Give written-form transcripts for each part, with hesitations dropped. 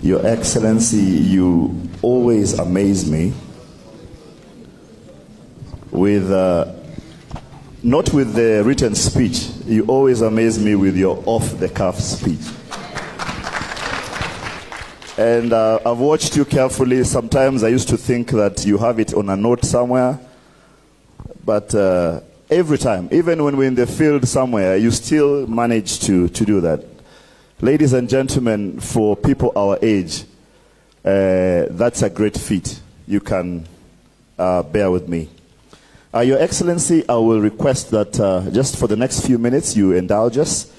Your Excellency, you always amaze me with, not with the written speech, you always amaze me with your off-the-cuff speech. And I've watched you carefully. Sometimes I used to think that you have it on a note somewhere, but every time, even when we're in the field somewhere, you still manage to do that. Ladies and gentlemen, for people our age, that's a great feat. You can bear with me. Your Excellency, I will request that just for the next few minutes you indulge us.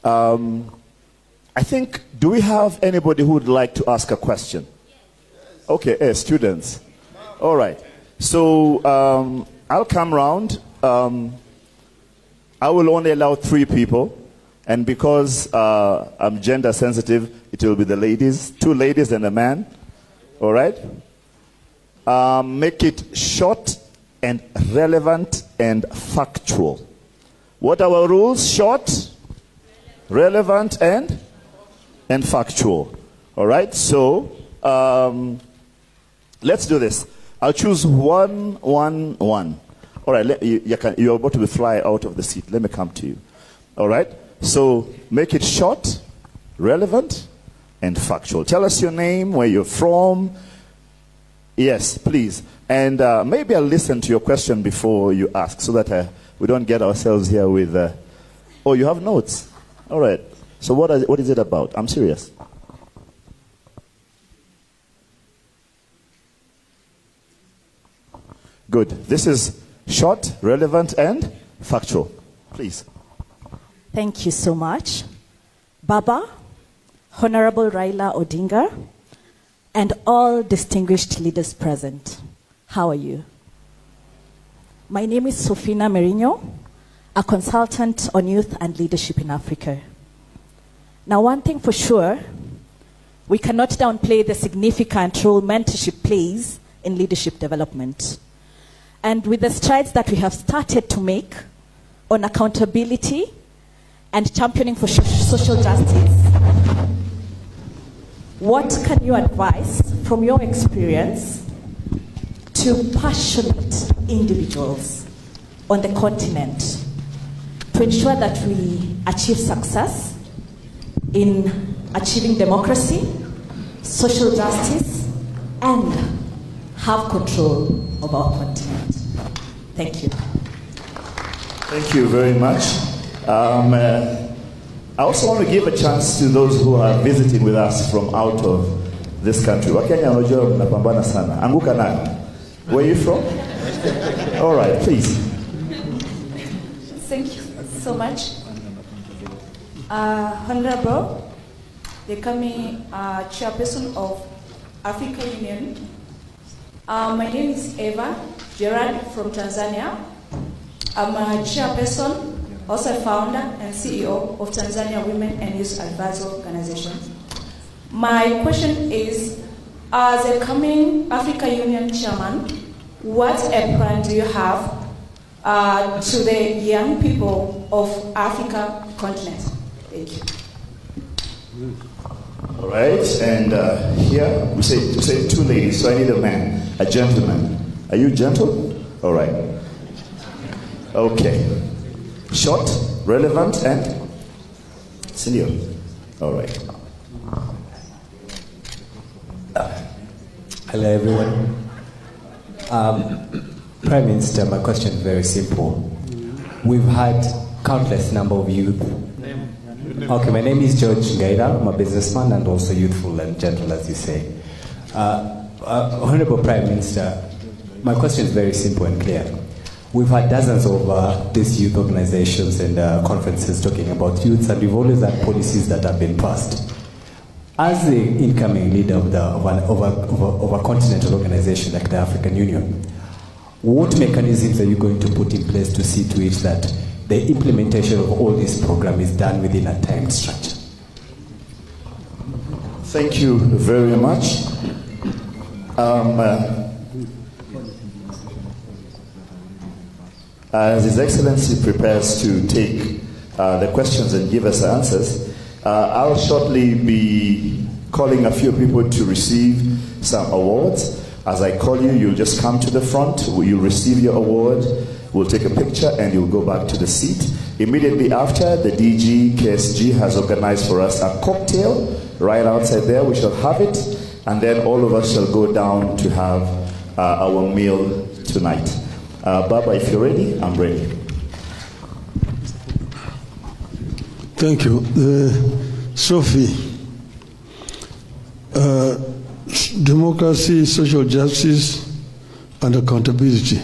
I think, do we have anybody who would like to ask a question? Okay, students. All right. So I'll come round. I will only allow 3 people. And because I'm gender sensitive, it will be the ladies, 2 ladies and a man. All right? Make it short and relevant and factual. What are our rules? Short, relevant, and factual. All right? So let's do this. I'll choose 1, 1, 1. All right, you're about to fly out of the seat. Let me come to you. All right? So make it short, relevant, and factual. Tell us your name, where you're from. Yes, please. And maybe I'll listen to your question before you ask so that we don't get ourselves here with... oh, you have notes? All right. So what is it about? I'm serious. Good. This is short, relevant, and factual. Please. Thank you so much. Baba, Honorable Raila Odinga, and all distinguished leaders present, how are you? My name is Sofina Merino, a consultant on youth and leadership in Africa. Now, one thing for sure, we cannot downplay the significant role mentorship plays in leadership development. And with the strides that we have started to make on accountability and championing for social justice, what can you advise from your experience to passionate individuals on the continent to ensure that we achieve success in achieving democracy, social justice, and have control of our continent? Thank you. Thank you very much. I also want to give a chance to those who are visiting with us from out of this country. Wakenya wanajua mnapambana sana. Anguka nayo. Where are you from? All right, please. Thank you so much. Honorable, they call me chairperson of African Union. My name is Eva Gerard from Tanzania. I'm a chairperson, also founder and CEO of Tanzania Women and Youth Advisory Organization. My question is, as a coming African Union chairman, what a plan do you have to the young people of Africa continent? Thank you. All right, and here we say 2 ladies, so I need a man, a gentleman. Are you gentle? All right. Okay. Short, relevant, and senior. All right. Hello, everyone. Prime Minister, my question is very simple. We've had countless number of youth. Okay, my name is George Ngaira. I'm a businessman and also youthful and gentle, as you say. Honorable Prime Minister, my question is very simple and clear. We've had dozens of these youth organizations and conferences talking about youths, and we've always had policies that have been passed. As the incoming leader of a continental organization like the African Union, what mechanisms are you going to put in place to see to it that the implementation of all this program is done within a timed structure? Thank you very much. As His Excellency prepares to take the questions and give us answers, I'll shortly be calling a few people to receive some awards. As I call you, you'll just come to the front, you'll receive your award, we'll take a picture, and you'll go back to the seat. Immediately after, the DG, KSG, has organized for us a cocktail right outside there. We shall have it, and then all of us shall go down to have our meal tonight. Baba, if you're ready, I'm ready. Thank you. Sophie, democracy, social justice, and accountability,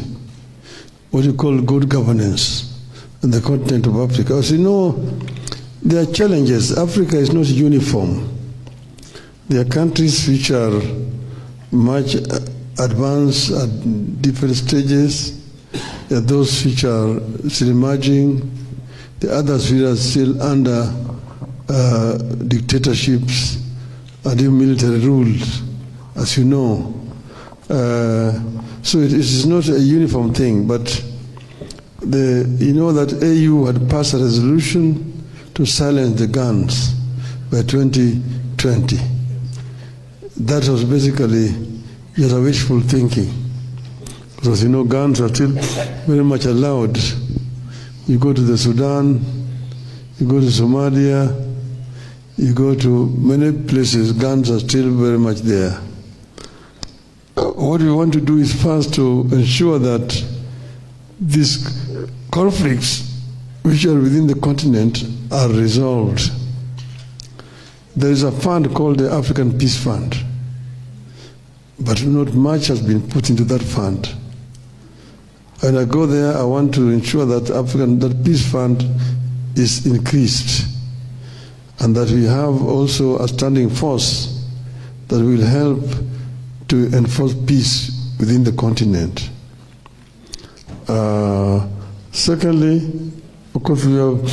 what you call good governance in the continent of Africa. As you know, there are challenges. Africa is not uniform. There are countries which are much advanced at different stages. There are those which are still emerging. The others which are still under dictatorships and even military rules, as you know. So it is not a uniform thing, but you know that AU had passed a resolution to silence the guns by 2020. That was basically just a wishful thinking. Because you know, guns are still very much allowed. You go to the Sudan, you go to Somalia, you go to many places, guns are still very much there. What we want to do is first to ensure that these conflicts which are within the continent are resolved. There is a fund called the African Peace Fund, but not much has been put into that fund. When I go there, I want to ensure that that Peace Fund is increased, and that we have also a standing force that will help to enforce peace within the continent. Secondly, of course, we have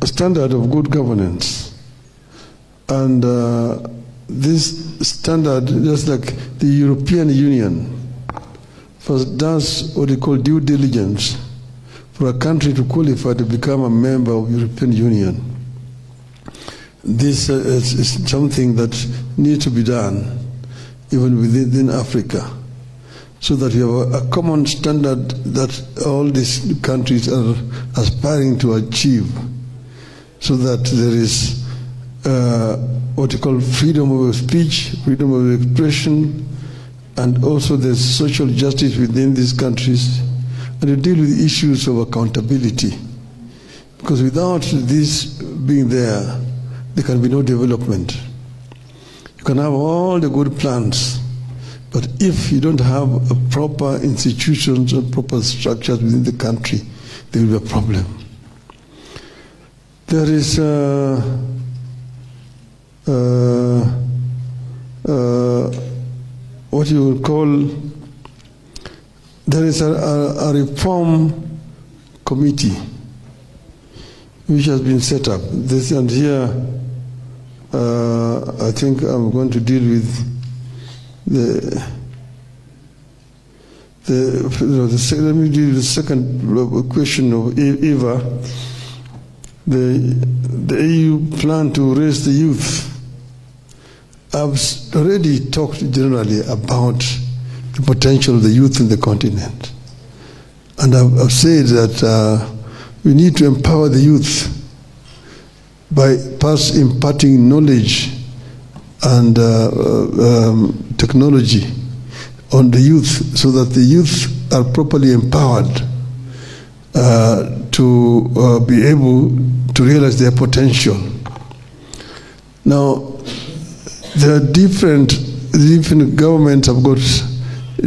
a standard of good governance, and this standard, just like the European Union, first does what we call due diligence for a country to qualify to become a member of the European Union. This is something that needs to be done even within Africa, so that we have a common standard that all these countries are aspiring to achieve, so that there is what you call freedom of speech, freedom of expression, and also there's social justice within these countries, and to deal with issues of accountability. Because without this being there can be no development. You can have all the good plans, but if you don't have a proper institutions and proper structures within the country, there will be a problem. There is what you would call, there is a reform committee which has been set up. This, and here I think I'm going to deal with let me deal with the second question of Eva. The EU plan to raise the youth. I've already talked generally about the potential of the youth in the continent. And I've said that we need to empower the youth by first imparting knowledge and technology on the youth, so that the youth are properly empowered to be able to realize their potential. Now, there are different governments have got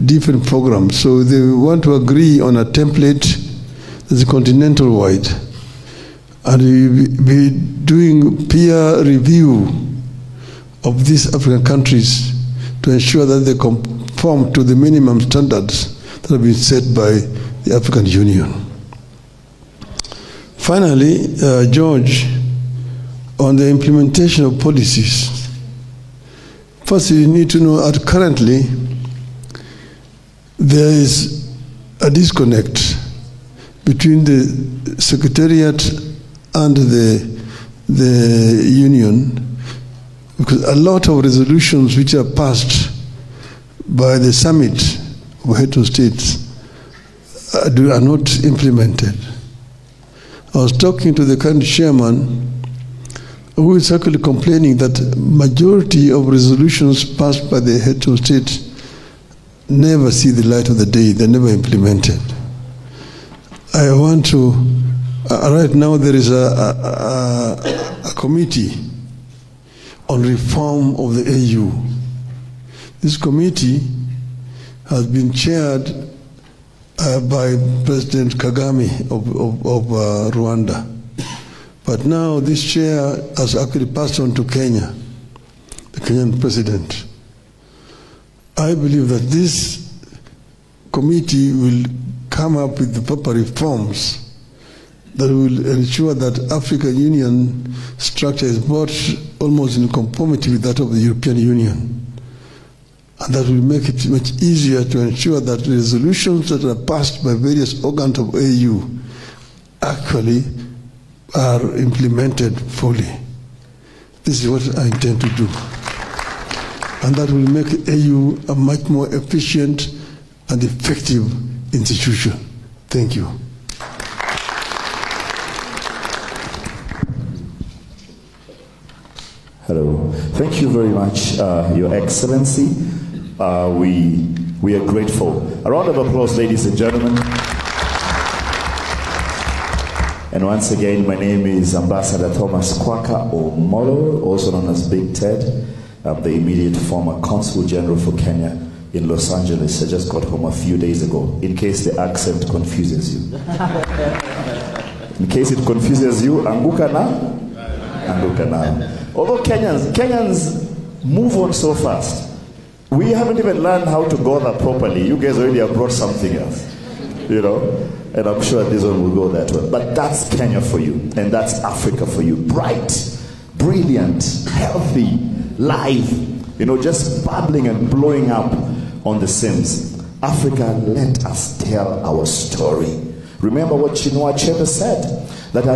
different programs, so they want to agree on a template that's continental wide, and we will be doing peer review of these African countries to ensure that they conform to the minimum standards that have been set by the African Union. Finally, George, on the implementation of policies. First, you need to know that currently there is a disconnect between the Secretariat and the the union, because a lot of resolutions which are passed by the summit of head of states are not implemented. I was talking to the current chairman, who is actually complaining that majority of resolutions passed by the head of state never see the light of the day, they're never implemented. I want to, right now there is a committee on reform of the AU. This committee has been chaired by President Kagame of Rwanda. But now this chair has actually passed on to Kenya, the Kenyan president. I believe that this committee will come up with the proper reforms that will ensure that African Union structure is brought almost in conformity with that of the European Union. And that will make it much easier to ensure that resolutions that are passed by various organs of AU actually are implemented fully. This is what I intend to do. And that will make AU a much more efficient and effective institution. Thank you. Hello. Thank you very much, Your Excellency. We are grateful. A round of applause, ladies and gentlemen. And once again, my name is Ambassador Thomas Kwaka Omolo, also known as Big Ted. I'm the immediate former Consul General for Kenya in Los Angeles. I just got home a few days ago, in case the accent confuses you. In case it confuses you, anguka na? Anguka na. Although Kenyans move on so fast, we haven't even learned how to go there properly. You guys already have brought something else, you know? And I'm sure this one will go that way. But that's Kenya for you, and that's Africa for you. Bright, brilliant, healthy, live, you know, just bubbling and blowing up on the Sims. Africa, let us tell our story. Remember what Chinua Achebe said, that